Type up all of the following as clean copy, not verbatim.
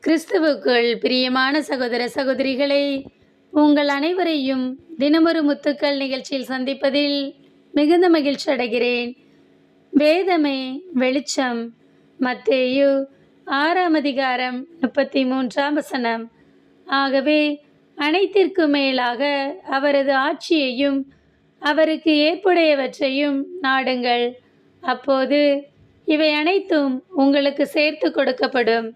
கிறிஸ்துவுக்குள் பிரியமான சகோதர சகோதரிகளை, உங்கள் அனைவரையும் தினமொரு முத்துக்கள் நிகழ்ச்சியில் சந்திப்பதில் மிகுந்த மகிழ்ச்சி அடைகிறேன். வேதமே வெளிச்சம். மத்தேயு 6ஆம் அதிகாரம் 33ஆம் வசனம். ஆகவே அனைத்திற்கும் மேலாக அவரது ஆட்சியையும் அவருக்கு ஏற்புடையவற்றையும் நாடுங்கள், அப்போது இவை அனைத்தும் உங்களுக்கு சேர்த்து கொடுக்கப்படும்.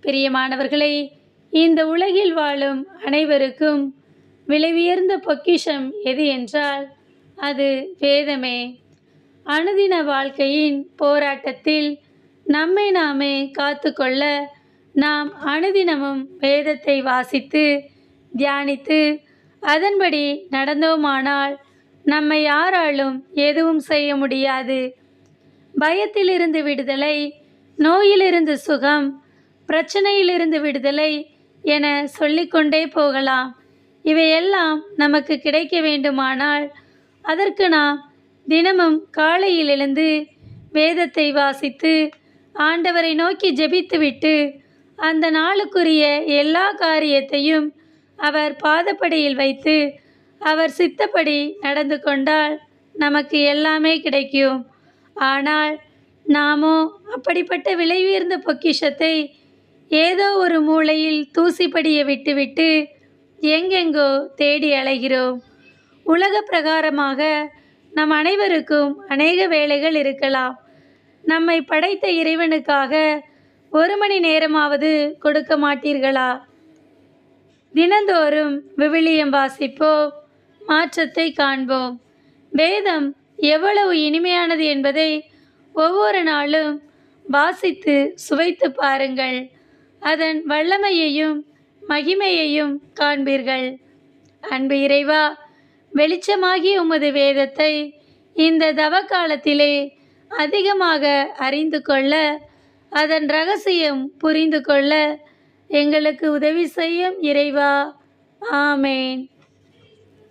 பிரியமானவர்களே, இந்த உலகில் வாழும் அனைவருக்கும் விலையுயர்ந்த பொக்கிஷம் எது என்றால் அது வேதமே. அனுதின வாழ்க்கையின் போராட்டத்தில் நம்மை நாமே காத்துக்கொள்ள நாம் அனுதினமும் வேதத்தை வாசித்து தியானித்து அதன்படி நடந்தோமானால் நம்மை யாராலும் எதுவும் செய்ய முடியாது. பயத்திலிருந்து விடுதலை, நோயிலிருந்து சுகம், பிரச்சனையிலிருந்து விடுதலை என சொல்லிக்கொண்டே போகலாம். இவையெல்லாம் நமக்கு கிடைக்க வேண்டுமானால் அதற்கு நாம் தினமும் காலையில் எழுந்து வேதத்தை வாசித்து ஆண்டவரை நோக்கி ஜெபித்துவிட்டு அந்த நாளுக்குரிய எல்லா காரியத்தையும் அவர் பாதப்படியில் வைத்து அவர் சித்தப்படி நடந்து கொண்டால் நமக்கு எல்லாமே கிடைக்கும். ஆனால் நாமோ அப்படிப்பட்ட விலையுயர்ந்த பொக்கிஷத்தை ஏதோ ஒரு மூலையில் தூசிப்படிய விட்டுவிட்டு எங்கெங்கோ தேடி அலைகிறோம். உலக பிரகாரமாக நம் அனைவருக்கும் அநேக வேலைகள் இருக்கலாம். நம்மை படைத்த இறைவனுக்காக 1 மணி நேரமாவது கொடுக்க மாட்டீர்களா? தினந்தோறும் விவிலியம் வாசிப்போம், மாற்றத்தை காண்போம். வேதம் எவ்வளவு இனிமையானது என்பதை ஒவ்வொரு நாளும் வாசித்து சுவைத்து பாருங்கள். அதன் வல்லமையையும் மகிமையையும் காண்பீர்கள். அன்பு இறைவா, வெளிச்சமாகி உமது வேதத்தை இந்த தவக்காலத்திலே அதிகமாக அறிந்து கொள்ள, அதன் இரகசியம் புரிந்து கொள்ள எங்களுக்கு உதவி செய்யும் இறைவா. ஆமேன்.